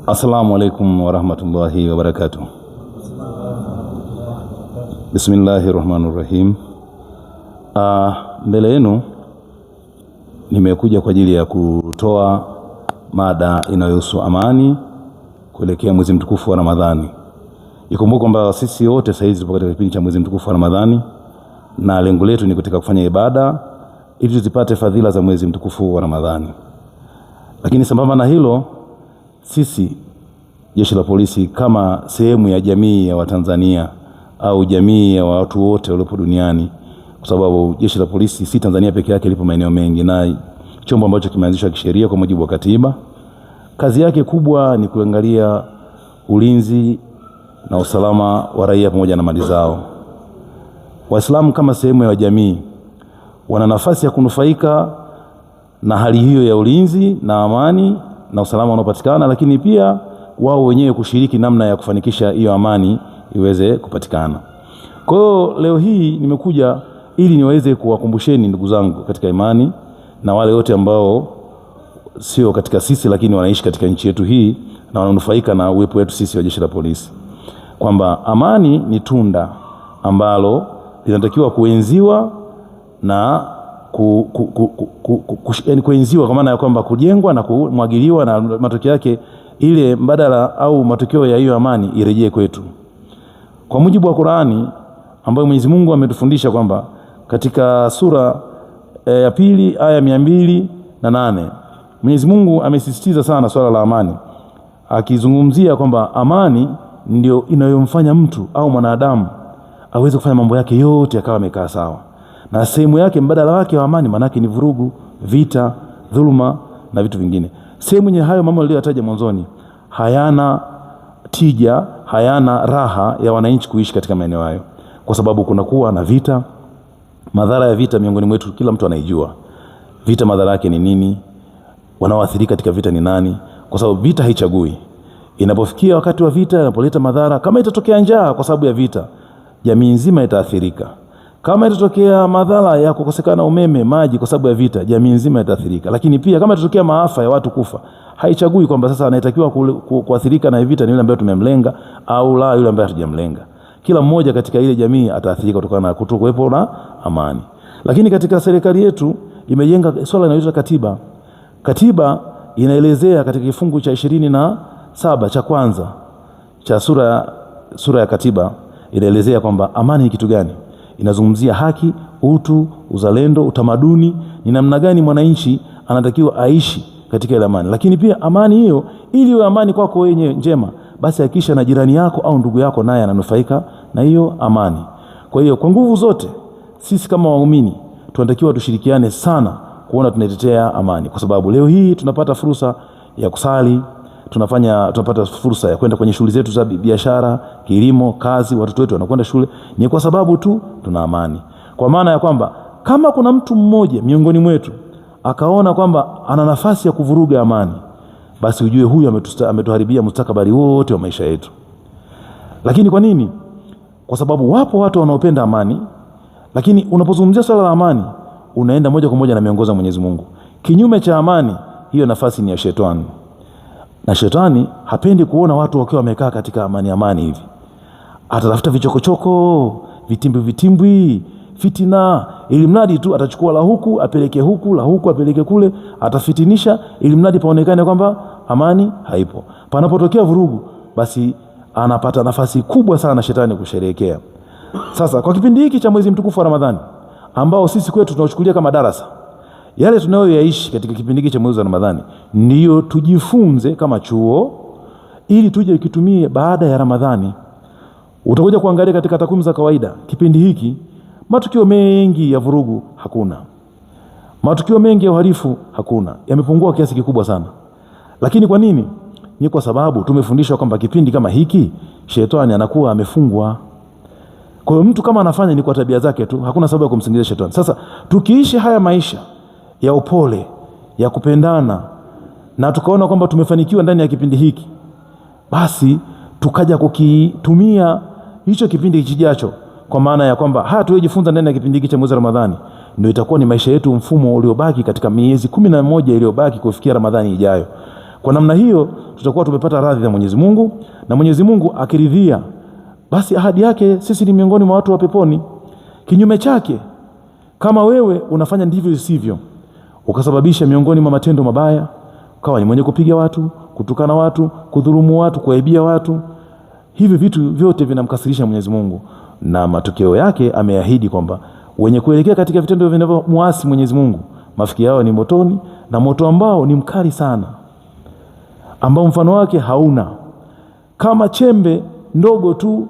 Assalamu alaikum warahmatullahi wabarakatuh. Bismillahirrahmanirrahim. Mbele yenu nimekuja kwa ajili ya kutoa mada inayohusu amani kuelekea mwezi mtukufu wa Ramadhani. Ikumbuke kwamba sisi wote sasa hivi tupo katika kipindi cha mwezi mtukufu wa Ramadhani na lengo letu ni kutaka kufanya ibada ili tuzipate fadhila za mwezi mtukufu wa Ramadhani. Lakini sambamba na hilo, sisi Jeshi la Polisi kama sehemu ya jamii ya Watanzania au jamii ya watu wote waliopo duniani, kwa sababu Jeshi la Polisi si Tanzania peke yake, lipo maeneo mengi na chombo ambacho kimeanzishwa kisheria kwa mujibu wa katiba. Kazi yake kubwa ni kuangalia ulinzi na usalama wa raia pamoja na mali zao. Waislamu kama sehemu ya jamii wana nafasi ya kunufaika na hali hiyo ya ulinzi na amani na usalama unaopatikana, lakini pia wao wenyewe kushiriki namna ya kufanikisha hiyo amani iweze kupatikana. Kwa hiyo leo hii nimekuja ili niweze kuwakumbusheni ndugu zangu katika imani na wale wote ambao sio katika sisi lakini wanaishi katika nchi yetu hii na wananufaika na uwepo wetu sisi wa Jeshi la Polisi, kwamba amani ni tunda ambalo linatakiwa kuenziwa na kuenziwa kwa maana ya kwamba kujengwa na kumwagiliwa, na matokeo yake ile mbadala au matokeo ya hiyo amani irejee kwetu. Kwa mujibu wa Qur'ani ambayo Mwenyezi Mungu ametufundisha kwamba katika sura ya pili aya 208 Mwenyezi Mungu amesisitiza sana swala la amani, akizungumzia kwamba amani ndio inayomfanya mtu au mwanadamu aweze kufanya mambo yake yote akawa amekaa sawa, na sehemu yake mbadala wake wa amani manake ni vurugu, vita, dhuluma na vitu vingine. Sehemu yenye hayo mambo niliyotaja mwanzoni hayana tija, hayana raha ya wananchi kuishi katika maeneo hayo, kwa sababu kunakuwa na vita. Madhara ya vita miongoni mwetu kila mtu anaijua. Vita madhara yake ni nini? Wanaoathirika katika vita ni nani? Kwa sababu vita haichagui. Inapofikia wakati wa vita, inapoleta madhara, kama itatokea njaa kwa sababu ya vita, jamii nzima itaathirika. Kama itatokea madhara ya kukosekana umeme, maji kwa sababu ya vita, jamii nzima itaathirika. Lakini pia kama itatokea maafa ya watu kufa, haichagui kwamba sasa anayetakiwa kuathirika na vita ni yule ambaye tumemlenga au la yule ambaye hatujamlenga. Kila mmoja katika ile jamii ataathirika kutokana na kutokuwepo na amani. Lakini katika serikali yetu imejenga swala linaloitwa katiba. Katiba inaelezea katika kifungu cha 27 cha kwanza cha sura ya katiba, inaelezea kwamba amani ni kitu gani. Inazungumzia haki, utu, uzalendo, utamaduni, ni namna gani mwananchi anatakiwa aishi katika ile amani. Lakini pia amani hiyo ili iwe amani kwako wewe njema, basi hakikisha na jirani yako au ndugu yako naye ananufaika na hiyo amani. Kwa hiyo kwa nguvu zote sisi kama waumini tunatakiwa tushirikiane sana kuona tunatetea amani, kwa sababu leo hii tunapata fursa ya kusali, tunapata fursa ya kwenda kwenye shughuli zetu za biashara, kilimo, kazi, watoto wetu wanakwenda shule, ni kwa sababu tu tuna amani. Kwa maana ya kwamba kama kuna mtu mmoja miongoni mwetu akaona kwamba ana nafasi ya kuvuruga amani, basi ujue huyu ametuharibia mustakabali wote wa maisha yetu. Lakini kwa nini? Kwa sababu wapo watu wanaopenda amani, lakini unapozungumzia swala la amani unaenda moja kwa moja na miongozo ya Mwenyezi Mungu. Kinyume cha amani, hiyo nafasi ni ya shetani. Na shetani hapendi kuona watu wakiwa wamekaa katika amani hivi. Atatafuta vichokochoko, vitimbwi, fitina, ili mradi tu atachukua la huku apeleke huku, la huku apeleke kule, atafitinisha ili mradi paonekane kwamba amani haipo. Panapotokea vurugu, basi anapata nafasi kubwa sana shetani kusherehekea. Sasa kwa kipindi hiki cha mwezi mtukufu wa Ramadhani ambao sisi kwetu tunachukulia kama darasa, yale tunayoyaishi katika kipindi hiki cha mwezi wa Ramadhani ndiyo tujifunze kama chuo ili tuje kitumie baada ya Ramadhani. Utakuja kuangalia katika takwimu za kawaida kipindi hiki matukio mengi ya vurugu hakuna. Matukio mengi ya uhalifu hakuna. Yamepungua kiasi kikubwa sana. Lakini kwa nini? Ni kwa sababu tumefundishwa kwamba kipindi kama hiki shetani anakuwa amefungwa. Kwa hiyo mtu kama anafanya ni kwa tabia zake tu, hakuna sababu ya kumsingizia shetani. Sasa tukiishi haya maisha ya upole, ya kupendana, na tukaona kwamba tumefanikiwa ndani ya kipindi hiki, basi tukaja kukitumia hicho kipindi kijacho, kwa maana ya kwamba haya tuliyojifunza ndani ya kipindi hiki cha mwezi wa Ramadhani ndio itakuwa ni maisha yetu, mfumo uliobaki katika miezi 11 iliyobaki kufikia Ramadhani ijayo. Kwa namna hiyo tutakuwa tumepata radhi za Mwenyezi Mungu, na Mwenyezi Mungu akiridhia basi ahadi yake sisi ni miongoni mwa watu wa peponi. Kinyume chake, kama wewe unafanya ndivyo isivyo, ukasababisha miongoni mwa matendo mabaya, ukawa ni mwenye kupiga watu, kutukana watu, kudhulumu watu, kuaibia watu, hivi vitu vyote vinamkasirisha Mwenyezi Mungu, na matokeo yake ameahidi kwamba wenye kuelekea katika vitendo vinavyomuasi Mwenyezi Mungu mafikio yao ni motoni, na moto ambao ni mkali sana, ambao mfano wake hauna. Kama chembe ndogo tu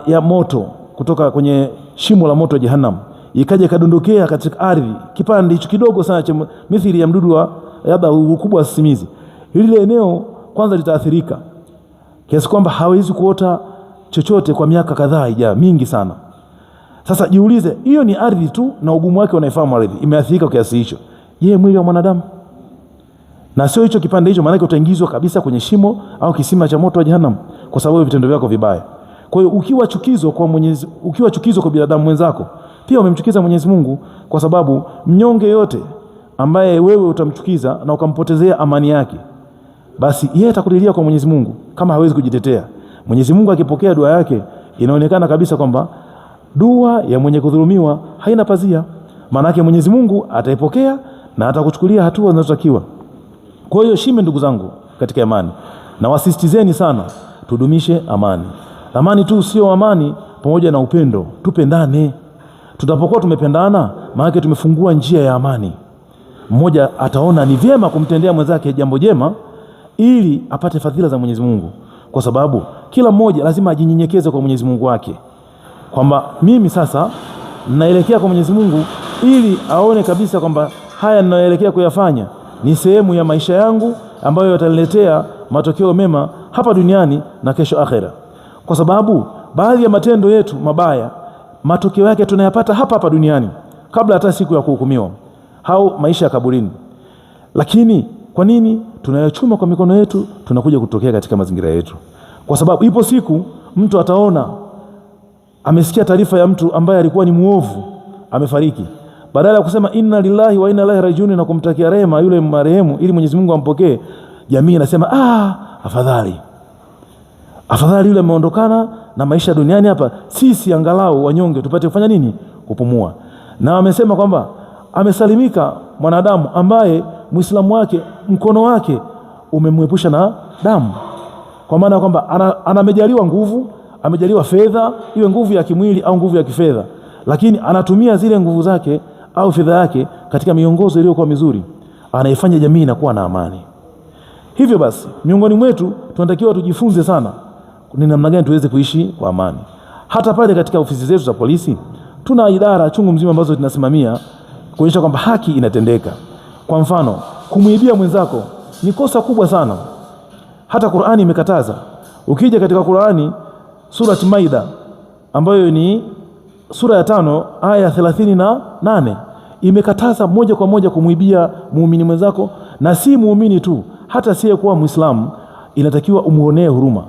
ya moto kutoka kwenye shimo la moto Jahannam ikaja kadondokea katika ardhi, kipande hicho kidogo sana cha mithili ya mdudu wa labda ukubwa wa sisimizi, ile eneo kwanza litaathirika kiasi kwamba hawezi kuota chochote kwa miaka kadhaa ijayo mingi sana. Sasa jiulize, hiyo ni ardhi tu na ugumu wake unaifahamu ardhi imeathirika kiasi hicho. Je, mwili wa mwanadamu? Na sio hicho kipande hicho, maana utaingizwa kabisa kwenye shimo au kisima cha moto wa Jahannam kwa sababu ya vitendo vyako vibaya. Kwa hiyo ukiwa chukizo kwa binadamu mwenzako, pia umemchukiza Mwenyezi Mungu, kwa sababu mnyonge yote ambaye wewe utamchukiza na ukampotezea amani yake, basi yeye atakulilia kwa Mwenyezi Mungu kama hawezi kujitetea. Mwenyezi Mungu akipokea dua yake, inaonekana kabisa kwamba dua ya mwenye kudhulumiwa haina pazia. Maana yake Mwenyezi Mungu ataipokea na atakuchukulia hatua zinazotakiwa. Kwa hiyo shime, ndugu zangu katika amani, na wasisitizeni sana tudumishe amani. Amani tu sio amani pamoja na upendo, tupendane. Tutapokuwa tumependana, maana tumefungua njia ya amani. Mmoja ataona ni vyema kumtendea mwenzake jambo jema ili apate fadhila za Mwenyezi Mungu, kwa sababu kila mmoja lazima ajinyenyekeze kwa Mwenyezi Mungu wake, kwamba mimi sasa naelekea kwa Mwenyezi Mungu, ili aone kabisa kwamba haya ninayoelekea kuyafanya ni sehemu ya maisha yangu ambayo yataniletea matokeo mema hapa duniani na kesho akhera. Kwa sababu baadhi ya matendo yetu mabaya, matokeo yake tunayapata hapa hapa duniani kabla hata siku ya kuhukumiwa au maisha ya kaburini. Lakini kwa nini tunayochuma kwa mikono yetu tunakuja kutokea katika mazingira yetu? Kwa sababu ipo siku mtu ataona, amesikia taarifa ya mtu ambaye alikuwa ni muovu amefariki, badala ya kusema inna lillahi wa inna ilaihi rajiun na kumtakia rehema yule marehemu ili Mwenyezi Mungu ampokee, jamii inasema afadhali yule ameondokana na maisha duniani hapa, sisi angalau wanyonge tupate kufanya nini? Kupumua. Na wamesema kwamba amesalimika mwanadamu ambaye Muislamu wake mkono wake umemwepusha na damu, kwa maana kwamba amejaliwa nguvu, amejaliwa fedha, iwe nguvu ya kimwili au nguvu ya kifedha, lakini anatumia zile nguvu zake au fedha yake katika miongozo iliyokuwa mizuri, anaifanya jamii inakuwa na amani. Hivyo basi miongoni mwetu tunatakiwa tujifunze sana ni namna gani tuweze kuishi kwa amani. Hata pale katika ofisi zetu za polisi tuna idara chungu mzima ambazo tunasimamia kuonyesha kwamba haki inatendeka. Kwa mfano, kumuibia mwenzako ni kosa kubwa sana, hata Qur'ani imekataza. Ukija katika Qur'ani surati Maida ambayo ni sura ya 5 aya 38 imekataza moja kwa moja kumuibia muumini mwenzako, na si muumini tu, hata siye kuwa Muislamu inatakiwa umuonee huruma.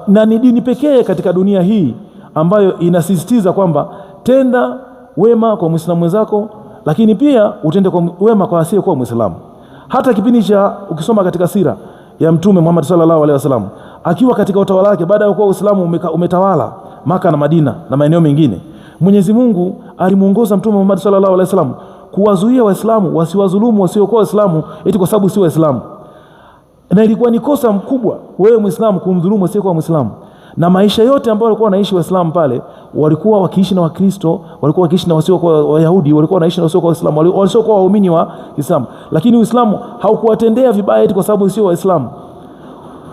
Na ni dini pekee katika dunia hii ambayo inasisitiza kwamba tenda wema kwa Muislamu mwenzako, lakini pia utende kwa wema kwa asiye kuwa Muislamu. Hata kipindi cha ukisoma katika sira ya Mtume Muhammad sallallahu alaihi wasallam akiwa katika utawala wake, baada ya kuwa Uislamu umetawala Maka na Madina na maeneo mengine, Mwenyezi Mungu alimuongoza Mtume Muhammad sallallahu alaihi wasallam kuwazuia Waislamu wasiwadhulumu wasiokuwa Waislamu eti kwa sababu si Waislamu. Na ilikuwa ni kosa mkubwa wewe Muislamu kumdhulumu asiyekuwa Muislamu. Na maisha yote ambayo walikuwa wanaishi Waislamu pale, walikuwa wakiishi na Wakristo, walikuwa wakiishi na wasiokuwa Wayahudi, walikuwa wanaishi na wasiokuwa Waislamu, wasiokuwa waumini wa Islam. Lakini Uislamu haukuwatendea vibaya eti kwa sababu sio Waislamu.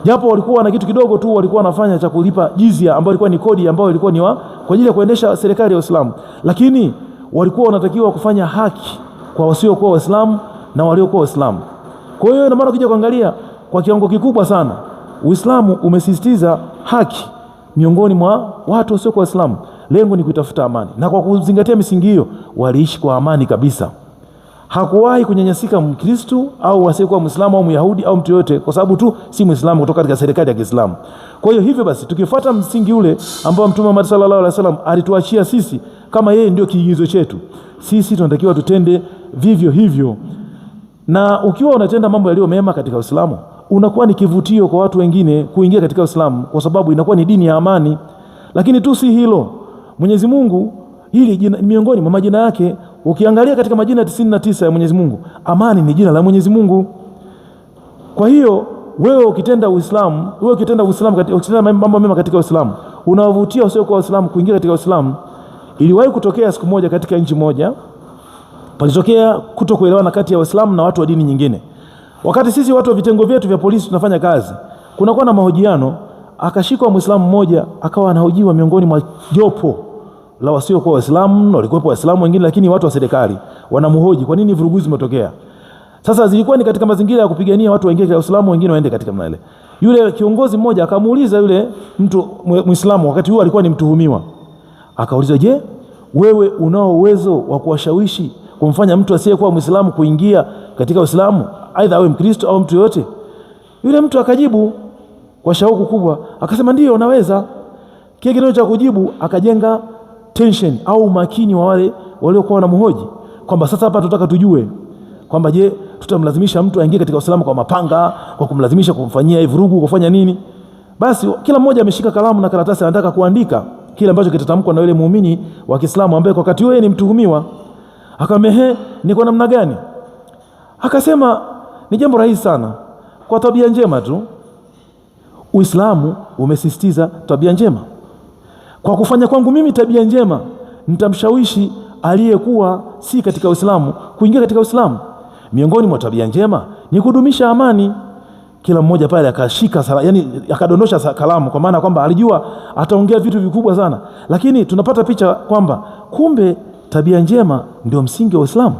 Japo walikuwa na kitu kidogo tu walikuwa wanafanya cha kulipa jizya ambayo ilikuwa ni kodi ambayo ilikuwa ni kwa ajili ya kuendesha serikali ya Uislamu. Lakini walikuwa wanatakiwa kufanya haki kwa wasiokuwa Waislamu na waliokuwa Waislamu. Kwa hiyo na maana ukija kuangalia kwa kiwango kikubwa sana Uislamu umesisitiza haki miongoni mwa watu wasio kwa Waislamu. Lengo ni kutafuta amani, na kwa kuzingatia misingi hiyo waliishi kwa amani kabisa. Hakuwahi kunyanyasika Mkristo au asiyekuwa Muislamu au Myahudi au mtu yote kwa sababu tu si Muislamu kutoka katika serikali ya Kiislamu. Kwa hivyo basi tukifuata msingi ule ambao Mtume Muhammad sallallahu alaihi wasallam alituachia sisi kama yeye ndio kiigizo chetu, sisi tunatakiwa tutende vivyo hivyo. Na ukiwa unatenda mambo yaliyo mema katika Uislamu, unakuwa ni kivutio kwa watu wengine kuingia katika Uislamu, kwa sababu inakuwa ni dini ya amani. Lakini tu si hilo, Mwenyezi Mungu hili jina, miongoni mwa majina yake, ukiangalia katika majina 99 ya Mwenyezi Mungu, amani ni jina la Mwenyezi Mungu. Kwa hiyo wewe ukitenda Uislamu, ukitenda mambo mema katika Uislamu, unawavutia wasio kwa Uislamu kuingia katika Uislamu. Iliwahi kutokea siku moja katika nchi moja, palitokea kutokuelewana kati ya Waislamu na watu wa dini nyingine. Wakati sisi watu wa vitengo vyetu vya polisi tunafanya kazi, kunakuwa na mahojiano, akashikwa Muislamu mmoja akawa anahojiwa miongoni mwa jopo la wasio kwa Waislamu, na walikuwepo Waislamu wengine, lakini watu wa serikali wanamhoji kwa nini vurugu zimetokea. Sasa zilikuwa ni katika mazingira ya kupigania watu waingie katika Uislamu, wengine waende katika mnale. Yule kiongozi mmoja akamuuliza yule mtu Muislamu, wakati huo alikuwa ni mtuhumiwa, akauliza, je, wewe unao uwezo wa kuwashawishi kumfanya mtu asiyekuwa Muislamu kuingia katika Uislamu, aidha awe Mkristo au mtu yote? Yule mtu akajibu kwa shauku kubwa, akasema ndio naweza. Kile kitendo cha kujibu akajenga tension au makini wa wale waliokuwa wanamhoji, kwamba sasa hapa tunataka tujue kwamba je, tutamlazimisha mtu aingie katika Uislamu kwa mapanga, kwa kumlazimisha kumfanyia vurugu, kufanya nini? Basi kila mmoja ameshika kalamu na karatasi, anataka kuandika kile ambacho kitatamkwa na yule muumini wa Kiislamu ambaye kwa wakati huo ni mtuhumiwa. Akamwambia, ni kwa namna gani? Akasema ni jambo rahisi sana, kwa tabia njema tu. Uislamu umesisitiza tabia njema. Kwa kufanya kwangu mimi tabia njema, nitamshawishi aliyekuwa si katika Uislamu kuingia katika Uislamu. Miongoni mwa tabia njema ni kudumisha amani. Kila mmoja pale akashika, yani akadondosha kalamu, kwa maana kwamba alijua ataongea vitu vikubwa sana. Lakini tunapata picha kwamba kumbe tabia njema ndio msingi wa Uislamu.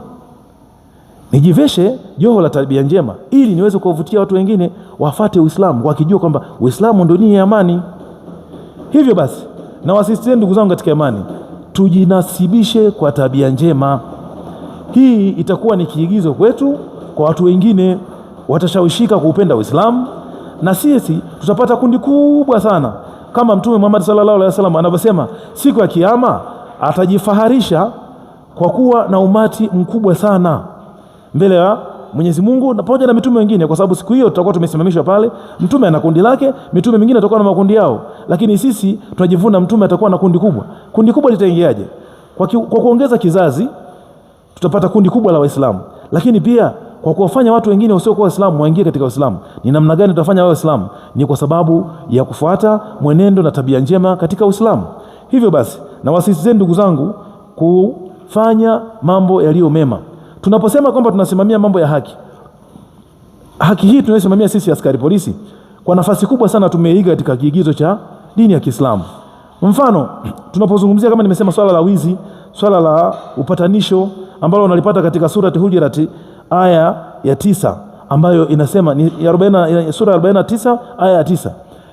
Nijiveshe joho la tabia njema ili niweze kuwavutia watu wengine wafate Uislamu, wakijua kwamba Uislamu ndio dini ya amani. Hivyo basi, na wasisitize ndugu zangu katika imani, tujinasibishe kwa tabia njema. Hii itakuwa ni kiigizo kwetu, kwa watu wengine watashawishika kuupenda Uislamu, na sisi tutapata kundi kubwa sana, kama Mtume Muhammad sallallahu alaihi wasallam anavyosema, siku ya Kiyama atajifaharisha kwa kuwa na umati mkubwa sana mbele ya Mwenyezi Mungu na pamoja na mitume wengine, kwa sababu siku hiyo tutakuwa tumesimamishwa pale. Mtume ana kundi lake, mitume mingine watakuwa na makundi yao, lakini sisi tunajivuna mtume atakuwa na kundi kubwa. Kundi kubwa litaingiaje? Kwa kuongeza kizazi tutapata kundi kubwa la Waislamu, lakini pia kwa kuwafanya watu wengine wasio kwa Waislamu waingie katika Uislamu. Ni namna gani tutafanya Waislamu? Ni kwa sababu ya kufuata mwenendo na tabia njema katika Uislamu. Hivyo basi, na wasisitize ndugu zangu kufanya mambo yaliyo mema. Tunaposema kwamba tunasimamia mambo ya haki, haki hii tunayosimamia sisi askari polisi kwa nafasi kubwa sana tumeiga katika kiigizo cha dini ya Kiislamu. Mfano, tunapozungumzia kama nimesema swala la wizi, swala la upatanisho ambalo unalipata katika surati Hujurat aya ya 9, ambayo inasema ni sura 49 aya ya 9,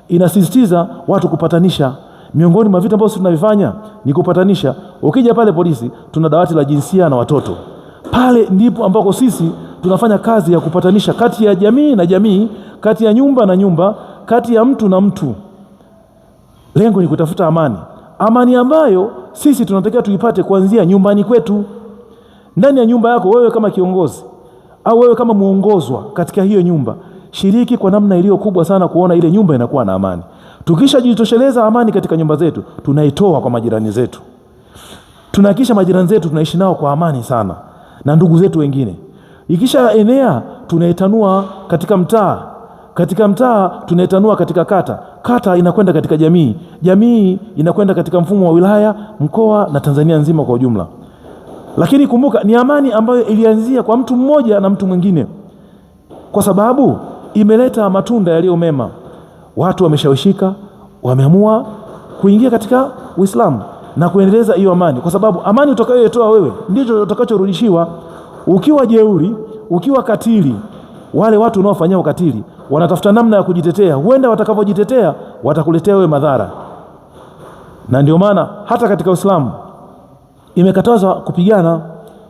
inasisitiza watu kupatanisha. Miongoni mwa vitu ambavyo tunavifanya ni kupatanisha. Ukija pale polisi tuna dawati la jinsia na watoto. Pale ndipo ambako sisi tunafanya kazi ya kupatanisha kati ya jamii na jamii, kati ya nyumba na nyumba, kati ya mtu na mtu. Lengo ni kutafuta amani. Amani ambayo sisi tunatakiwa tuipate kuanzia nyumbani kwetu. Ndani ya nyumba yako wewe kama kiongozi au wewe kama muongozwa katika hiyo nyumba, shiriki kwa namna iliyo kubwa sana kuona ile nyumba inakuwa na amani. Tukishajitosheleza amani katika nyumba zetu, tunaitoa kwa majirani zetu. Tunahakikisha majirani zetu tunaishi nao kwa amani sana, na ndugu zetu wengine. Ikisha enea tunaitanua katika mtaa, katika mtaa tunaitanua katika kata, kata inakwenda katika jamii, jamii inakwenda katika mfumo wa wilaya, mkoa na Tanzania nzima kwa ujumla. Lakini kumbuka ni amani ambayo ilianzia kwa mtu mmoja na mtu mwingine, kwa sababu imeleta matunda yaliyo mema. Watu wameshawishika, wameamua kuingia katika Uislamu na kuendeleza hiyo amani, kwa sababu amani utakayoitoa wewe ndicho utakachorudishiwa. Ukiwa jeuri, ukiwa katili, wale watu unaofanyia ukatili wanatafuta namna ya kujitetea. Huenda watakapojitetea watakuletea wewe madhara. Na ndio maana hata katika Uislamu imekatazwa kupigana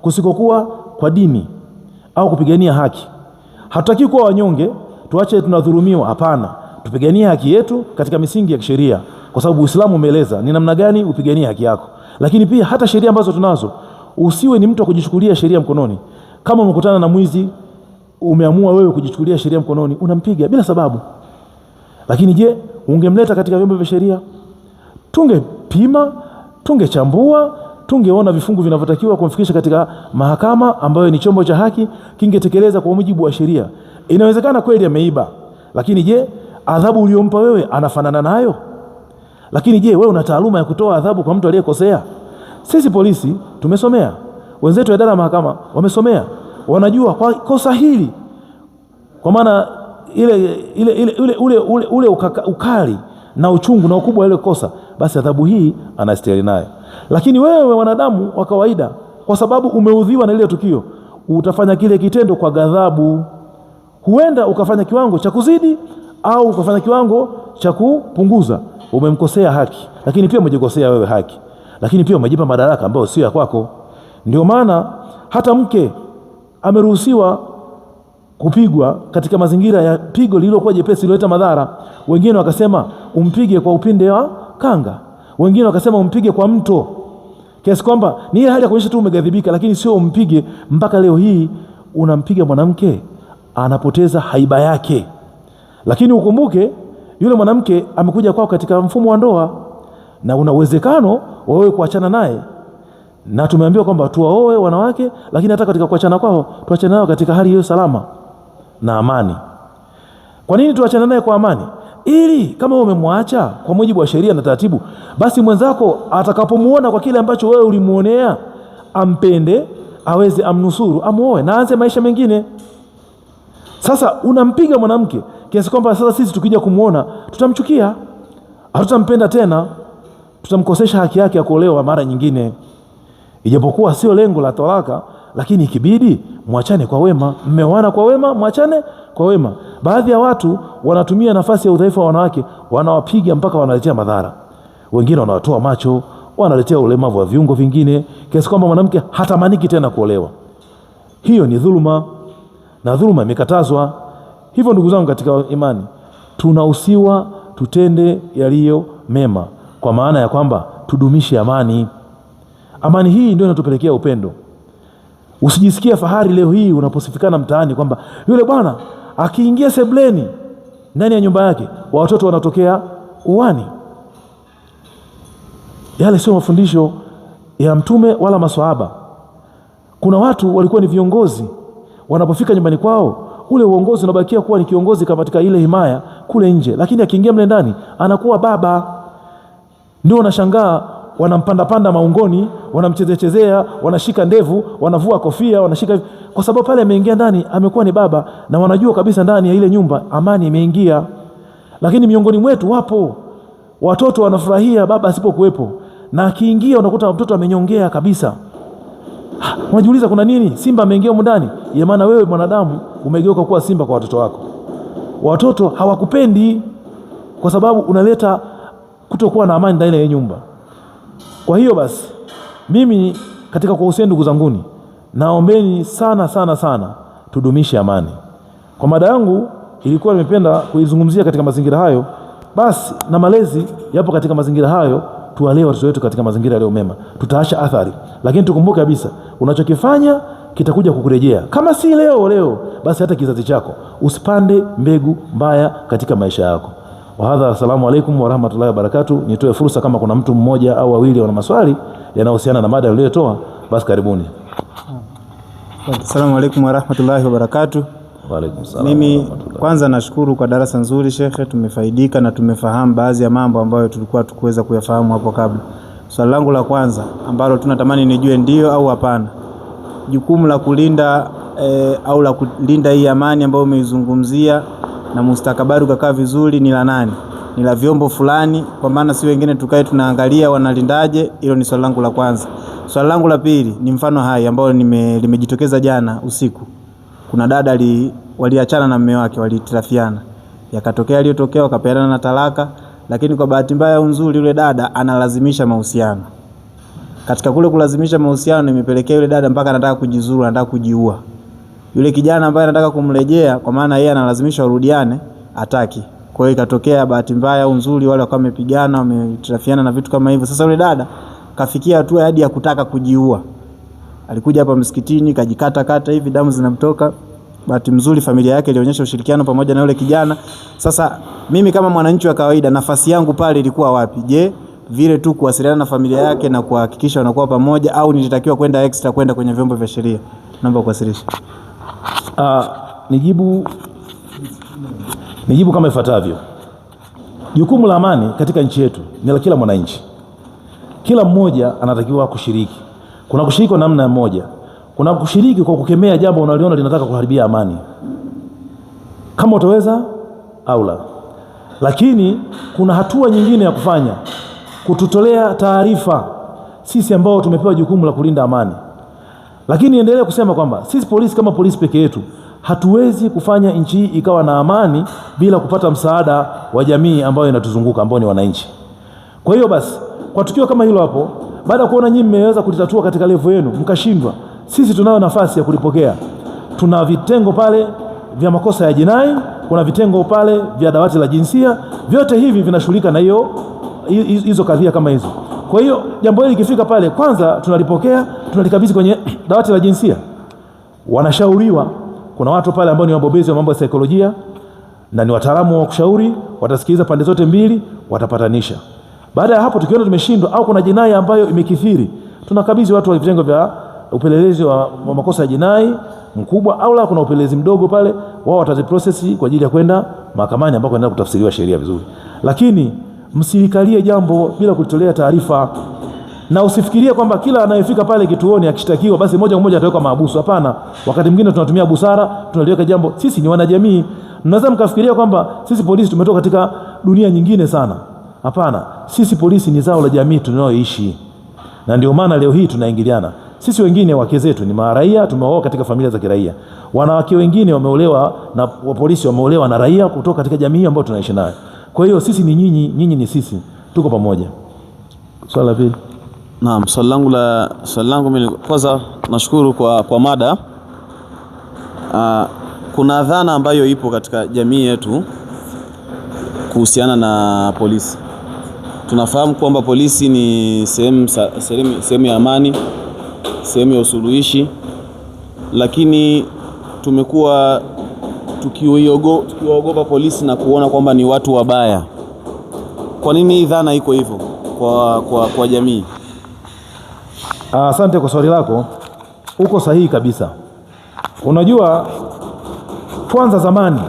kusikokuwa kwa dini au kupigania haki. Hatutaki kuwa wanyonge, tuache tunadhulumiwa. Hapana, tupiganie haki yetu katika misingi ya kisheria, kwa sababu Uislamu umeeleza ni namna gani upiganie haki yako. Lakini pia hata sheria ambazo tunazo, usiwe ni mtu wa kujichukulia sheria mkononi. Kama umekutana na mwizi, umeamua wewe kujichukulia sheria mkononi, unampiga bila sababu. Lakini je, ungemleta katika vyombo vya sheria? Tungepima, tungechambua, tungeona vifungu vinavyotakiwa kumfikisha katika mahakama ambayo ni chombo cha haki, kingetekeleza kwa mujibu wa sheria. Inawezekana kweli ameiba, lakini je, adhabu uliyompa wewe anafanana nayo? Lakini je, wewe una taaluma ya kutoa adhabu kwa mtu aliyekosea? Sisi polisi tumesomea, wenzetu idara ya mahakama wamesomea, wanajua kwa kosa hili, kwa maana ule ukali na uchungu na ukubwa ile kosa, basi adhabu hii anastahili nayo. Lakini wewe wanadamu wa kawaida, kwa sababu umeudhiwa na ile tukio, utafanya kile kitendo kwa ghadhabu. Huenda ukafanya kiwango cha kuzidi au ukafanya kiwango cha kupunguza. Umemkosea haki, lakini pia umejikosea wewe haki, lakini pia umejipa madaraka ambayo sio ya kwako. Ndio maana hata mke ameruhusiwa kupigwa katika mazingira ya pigo lililokuwa jepesi lilileta madhara. Wengine wakasema umpige kwa upinde wa kanga, wengine wakasema umpige kwa mto, kiasi kwamba ni ile hali ya kuonyesha tu umeghadhibika, lakini sio umpige. Mpaka leo hii unampiga mwanamke, anapoteza haiba yake. Lakini ukumbuke yule mwanamke amekuja kwako katika mfumo wa ndoa, na una uwezekano wewe kuachana naye, na tumeambiwa kwamba tuwaoe wanawake, lakini hata katika kuachana kwao tuachane nao katika hali hiyo salama na amani. Kwa nini tuachane naye kwa amani? Ili kama umemwacha kwa mujibu wa sheria na taratibu, basi mwenzako atakapomuona kwa kile ambacho wewe ulimuonea, ampende, aweze amnusuru, amuoe na aanze maisha mengine. Sasa unampiga mwanamke kiasi kwamba sasa sisi tukija kumuona tutamchukia, hatutampenda tena, tutamkosesha haki yake ya kuolewa mara nyingine. Ijapokuwa sio lengo la talaka, lakini ikibidi mwachane kwa wema. Mmeoana kwa wema, mwachane kwa wema. Baadhi ya watu wanatumia nafasi ya udhaifu wa wanawake, wanawapiga mpaka wanaletea madhara. Wengine wanawatoa macho, wanaletea ulemavu wa viungo vingine, kiasi kwamba mwanamke hatamaniki tena kuolewa. Hiyo ni dhuluma, na dhuluma imekatazwa. Hivyo ndugu zangu katika imani, tunahusiwa tutende yaliyo mema, kwa maana ya kwamba tudumishe amani. Amani hii ndio inatupelekea upendo. Usijisikia fahari leo hii unaposifikana mtaani kwamba yule bwana akiingia sebleni ndani ya nyumba yake watoto wanatokea uani. Yale sio mafundisho ya Mtume wala maswahaba. Kuna watu walikuwa ni viongozi, wanapofika nyumbani kwao ule uongozi unabakia kuwa ni kiongozi katika ile himaya kule nje, lakini akiingia mle ndani anakuwa baba. Ndio unashangaa wanampanda maungoni, wanamchezea, wanashika ndevu, wanavua kofia, wanashika, kwa sababu pale ameingia ndani amekuwa ni baba, na wanajua kabisa ndani ya ile nyumba amani imeingia. Lakini miongoni mwetu wapo watoto wanafurahia baba asipokuwepo, na akiingia unakuta mtoto amenyongea kabisa. Unajiuliza kuna nini? Simba ameingia huko ndani. Ya maana wewe mwanadamu umegeuka kuwa simba kwa watoto wako. Watoto hawakupendi kwa sababu unaleta kutokuwa na amani ndani ya nyumba. Kwa hiyo basi mimi katika kuhusia ndugu zanguni, naombeni sana tudumishe amani. Kwa mada yangu ilikuwa nimependa kuizungumzia katika mazingira hayo, basi na malezi yapo katika mazingira hayo. Tuwalee watoto wetu katika mazingira yaliyo mema, tutaacha athari. Lakini tukumbuke kabisa unachokifanya kitakuja kukurejea, kama si leo basi hata kizazi chako. Usipande mbegu mbaya katika maisha yako. Wahadha, assalamu alaikum warahmatullahi wabarakatuh. Nitoe fursa kama kuna mtu mmoja au wawili wana maswali yanayohusiana na mada niliyotoa, basi karibuni. Assalamu alaikum warahmatullahi wabarakatuh. Mimi kwanza nashukuru kwa darasa nzuri shekhe, tumefaidika na tumefahamu baadhi ya mambo ambayo tulikuwa tukuweza kuyafahamu hapo kabla. Swali langu la kwanza ambalo tunatamani nijue ndio au hapana, jukumu la kulinda au la kulinda hii amani ambayo umeizungumzia na mustakabali ukakaa vizuri ni la nani? Ni la vyombo fulani, kwa maana si wengine tukae tunaangalia wanalindaje? Hilo ni swali langu la kwanza. Swali langu la pili ni mfano hai ambao limejitokeza jana usiku. Kuna dada waliachana na mume wake, walitirafiana, yakatokea aliyotokea wakapeana na talaka, lakini kwa bahati mbaya au nzuri yule dada analazimisha mahusiano. Katika kule kulazimisha mahusiano imepelekea yule dada mpaka anataka kujizuru, anataka kujiua. Yule kijana ambaye anataka kumrejea, kwa maana yeye analazimisha warudiane, hataki. Kwa hiyo ikatokea bahati mbaya au nzuri wale wakawa wamepigana, wametirafiana na vitu kama hivyo. Sasa yule dada kafikia hatua hadi ya kutaka kujiua. Alikuja hapa msikitini kajikata hivi, damu zinamtoka. bahati mzuri familia yake ilionyesha ushirikiano pamoja na yule kijana. Sasa mimi kama mwananchi wa kawaida, nafasi yangu pale ilikuwa wapi? Je, vile tu kuwasiliana na familia yake na kuhakikisha wanakuwa pamoja, au nilitakiwa kwenda extra, kwenda kwenye vyombo vya sheria? Naomba kuwasilisha. Nijibu kama ifuatavyo. Jukumu la amani katika nchi yetu ni la kila mwananchi. Kila mmoja anatakiwa kushiriki. Kuna kushiriki kwa namna moja. Kuna kushiriki kwa kukemea jambo unaliona linataka kuharibia amani, kama utaweza au la. Lakini kuna hatua nyingine ya kufanya, kututolea taarifa sisi ambao tumepewa jukumu la kulinda amani. Lakini endelea kusema kwamba sisi polisi kama polisi peke yetu hatuwezi kufanya nchi hii ikawa na amani bila kupata msaada wa jamii ambayo inatuzunguka, ambao ni wananchi. Kwa hiyo basi, kwa tukio kama hilo hapo, baada ya kuona nyinyi mmeweza kulitatua katika level yenu mkashindwa, sisi tunayo nafasi ya kulipokea. Tuna vitengo pale vya makosa ya jinai, kuna vitengo pale vya dawati la jinsia, vyote hivi vinashughulika na hizo kadhia kama hizo. Kwa hiyo jambo hili likifika pale, kwanza tunalipokea, tunalikabidhi kwenye dawati la jinsia. Wanashauriwa, kuna watu pale ambao ni wabobezi wa mambo ya saikolojia na ni wataalamu wa kushauri, watasikiliza pande zote mbili, watapatanisha. Baada ya hapo, tukiona tumeshindwa au kuna jinai ambayo imekithiri, tunakabidhi watu wa vitengo vya upelelezi wa makosa ya jinai mkubwa, au la kuna upelelezi mdogo pale, wao wataziprocess kwa ajili ya kwenda mahakamani ambako inaenda kutafsiriwa sheria vizuri. Lakini msikalie jambo bila kulitolea taarifa, na usifikirie kwamba kila anayefika pale kituoni akishtakiwa basi moja kwa moja ataweka mahabusu. Hapana, wakati mwingine tunatumia busara, tunaliweka jambo. Sisi ni wanajamii. Mnaweza mkafikiria kwamba sisi polisi tumetoka katika dunia nyingine sana. Hapana, sisi polisi ni zao la jamii tunayoishi, na ndio maana leo hii tunaingiliana. Sisi wengine wake zetu ni maraia, tumeoa katika familia za kiraia. Wanawake wengine wameolewa na polisi, wameolewa na raia kutoka katika jamii ambayo tunaishi nayo. Kwa hiyo sisi ni nyinyi, nyinyi ni sisi, tuko pamoja. Swali la pili. Naam, swali langu mimi kwanza nashukuru kwa mada. Kuna dhana ambayo ipo katika jamii yetu kuhusiana na polisi. Tunafahamu kwamba polisi ni sehemu ya amani, sehemu ya usuluhishi, lakini tumekuwa tukiwaogopa polisi na kuona kwamba ni watu wabaya. Kwa nini dhana iko hivyo kwa jamii? Asante kwa swali lako. Uko sahihi kabisa. Unajua, kwanza zamani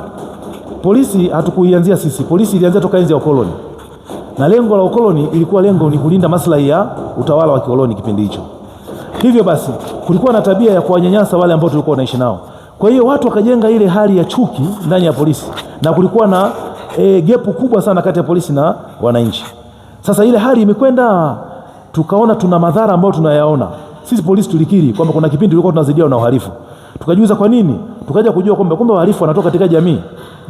polisi hatukuianzia sisi. Polisi ilianzia toka enzi ya ukoloni, na lengo la ukoloni ilikuwa lengo ni kulinda maslahi ya utawala wa kikoloni kipindi hicho. Hivyo basi kulikuwa na tabia ya kuwanyanyasa wale ambao tulikuwa tunaishi nao. Kwa hiyo watu wakajenga ile hali ya chuki ndani ya polisi, na kulikuwa na gepu kubwa sana kati ya polisi na wananchi. Sasa ile hali imekwenda, tukaona tuna madhara ambayo tunayaona. Sisi polisi tulikiri kwamba kuna kipindi tulikuwa tunazidiwa na uhalifu. Tukajiuliza kwa nini? Tukaja kujua kwamba kumbe wahalifu wanatoka katika jamii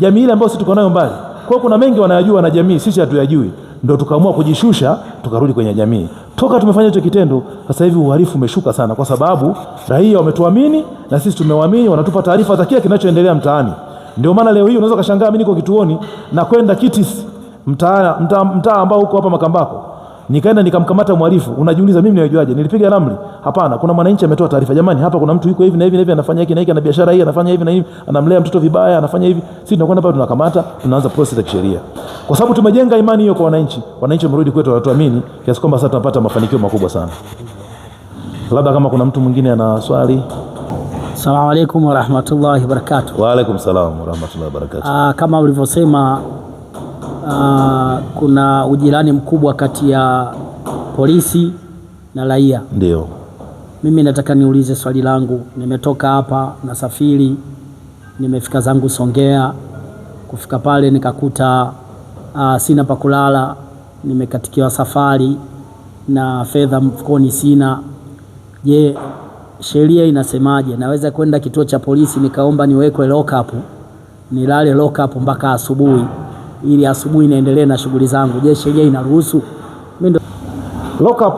ile ambayo sisi tuko nayo mbali. Kwa hiyo kuna mengi wanayajua na jamii, sisi hatuyajui. Ndio tukaamua kujishusha, tukarudi kwenye jamii. Toka tumefanya hicho kitendo, sasa hivi uhalifu umeshuka sana, kwa sababu raia wametuamini na sisi tumewaamini, wanatupa taarifa za kile kinachoendelea mtaani. Ndio maana leo hii unaweza kushangaa mimi niko kituoni na kwenda Kitis, mtaa ambao uko hapa Makambako, nikaenda nikamkamata mhalifu. Unajiuliza mimi niwajuaje? Nilipiga ramli? Hapana, kuna mwananchi ametoa taarifa, jamani, hapa kuna mtu yuko hivi na hivi na hivi, anafanya hiki na hiki, ana biashara hii, anafanya hivi na hivi, anamlea mtoto vibaya, anafanya hivi. Sisi tunakwenda pale tunakamata, tunaanza process ya kisheria, kwa sababu tumejenga imani hiyo kwa wananchi. Wananchi wamerudi kwetu, wanatuamini kiasi kwamba sasa tunapata mafanikio makubwa sana. Labda kama kuna mtu mwingine ana swali. Asalamu alaykum wa rahmatullahi wa barakatuh. Wa alaykum salaam wa rahmatullahi wa barakatuh. Kama ulivyosema, kuna ujirani mkubwa kati ya polisi na raia. Ndio. Mimi nataka niulize swali langu. Nimetoka hapa na safiri, nimefika zangu Songea. Kufika pale nikakuta sina pa kulala, nimekatikiwa safari na fedha mfukoni sina. Je, sheria inasemaje? Naweza kwenda kituo cha polisi nikaomba niwekwe lock up, nilale lock up mpaka asubuhi, ili asubuhi naendelee na shughuli zangu? Je, sheria inaruhusu? Lock up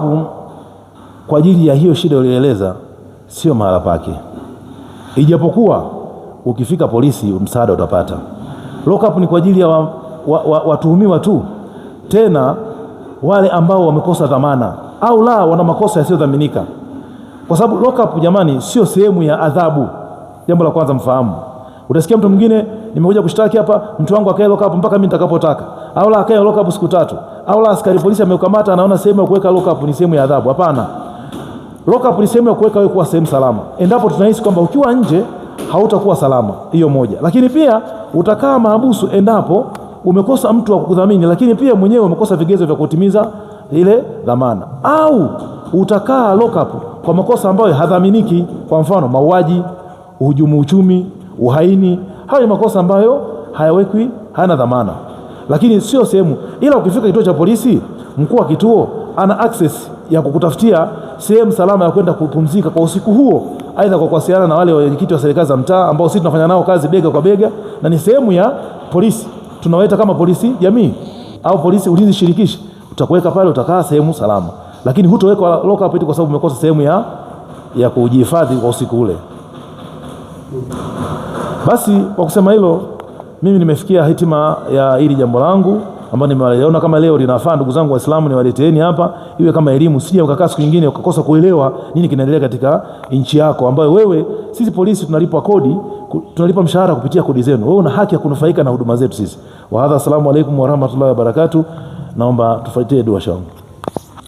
kwa ajili ya hiyo shida ulieleza sio mahala pake, ijapokuwa ukifika polisi msaada utapata. Lock up ni kwa ajili ya watuhumiwa tu, tena wale ambao wamekosa dhamana au la wana makosa yasiyodhaminika. Kwa sababu lock up, jamani, sio sehemu ya adhabu. Jambo la kwanza mfahamu, Utasikia mtu mwingine, nimekuja kushtaki hapa, mtu wangu akae lock up mpaka mimi nitakapotaka, au la akae lock up siku 3, au la askari polisi ameukamata anaona sehemu ya kuweka lock up ni sehemu ya adhabu. Hapana, lock up ni sehemu ya kuweka wewe kuwa sehemu salama. Endapo tunahisi kwamba ukiwa nje hautakuwa salama, hiyo moja. Lakini pia utakaa mahabusu endapo umekosa mtu wa kukudhamini, lakini pia mwenyewe umekosa vigezo vya kutimiza ile dhamana, au utakaa lock up kwa makosa ambayo hadhaminiki, kwa mfano mauaji, uhujumu uchumi, uhaini. Hayo ni makosa ambayo hayawekwi, hana dhamana, lakini sio sehemu. Ila ukifika kituo cha polisi, mkuu wa kituo ana access ya kukutafutia sehemu salama ya kwenda kupumzika kwa usiku huo, aidha kwa kuwasiliana na wale wenyekiti wa serikali za mtaa ambao sisi tunafanya nao kazi bega kwa bega, na ni sehemu ya polisi, tunawaita kama polisi jamii au polisi ulinzi shirikishi. Utakuweka pale, utakaa sehemu salama, lakini hutoweka lock up eti kwa sababu umekosa sehemu ya kujihifadhi kwa usiku ule. Basi kwa kusema hilo, mimi nimefikia hitima ya hili jambo langu ambalo nimeliona kama leo linafaa. Ndugu zangu Waislamu, niwaleteeni hapa iwe kama elimu, sije ukakaa siku nyingine ukakosa kuelewa nini kinaendelea katika nchi yako, ambayo wewe, sisi polisi tunalipa kodi, tunalipa mshahara kupitia kodi zenu. Wewe una haki ya kunufaika na huduma zetu sisi. Wa hadha, assalamu alaykum wa rahmatullahi wa barakatuh. Naomba tufuatie dua shauri.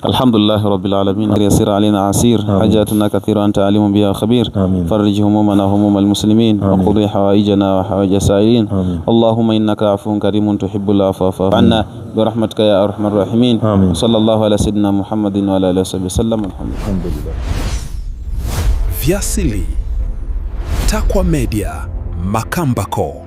Alhamdulillah rabbil alamin, yasir alina asir, hajatuna kathira anta alimun biha khabir, farij humumana humum almuslimin, wa qudi hawaijana wa hawaij sa'ilin. Allahumma innaka afuwun karimun tuhibbul afwa fa'fu anna bi rahmatika ya arhamar rahimin. Sallallahu ala sayyidina Muhammadin wa ala alihi wasallam. Alhamdulillah. Vyasili Takwa Media, Makambako.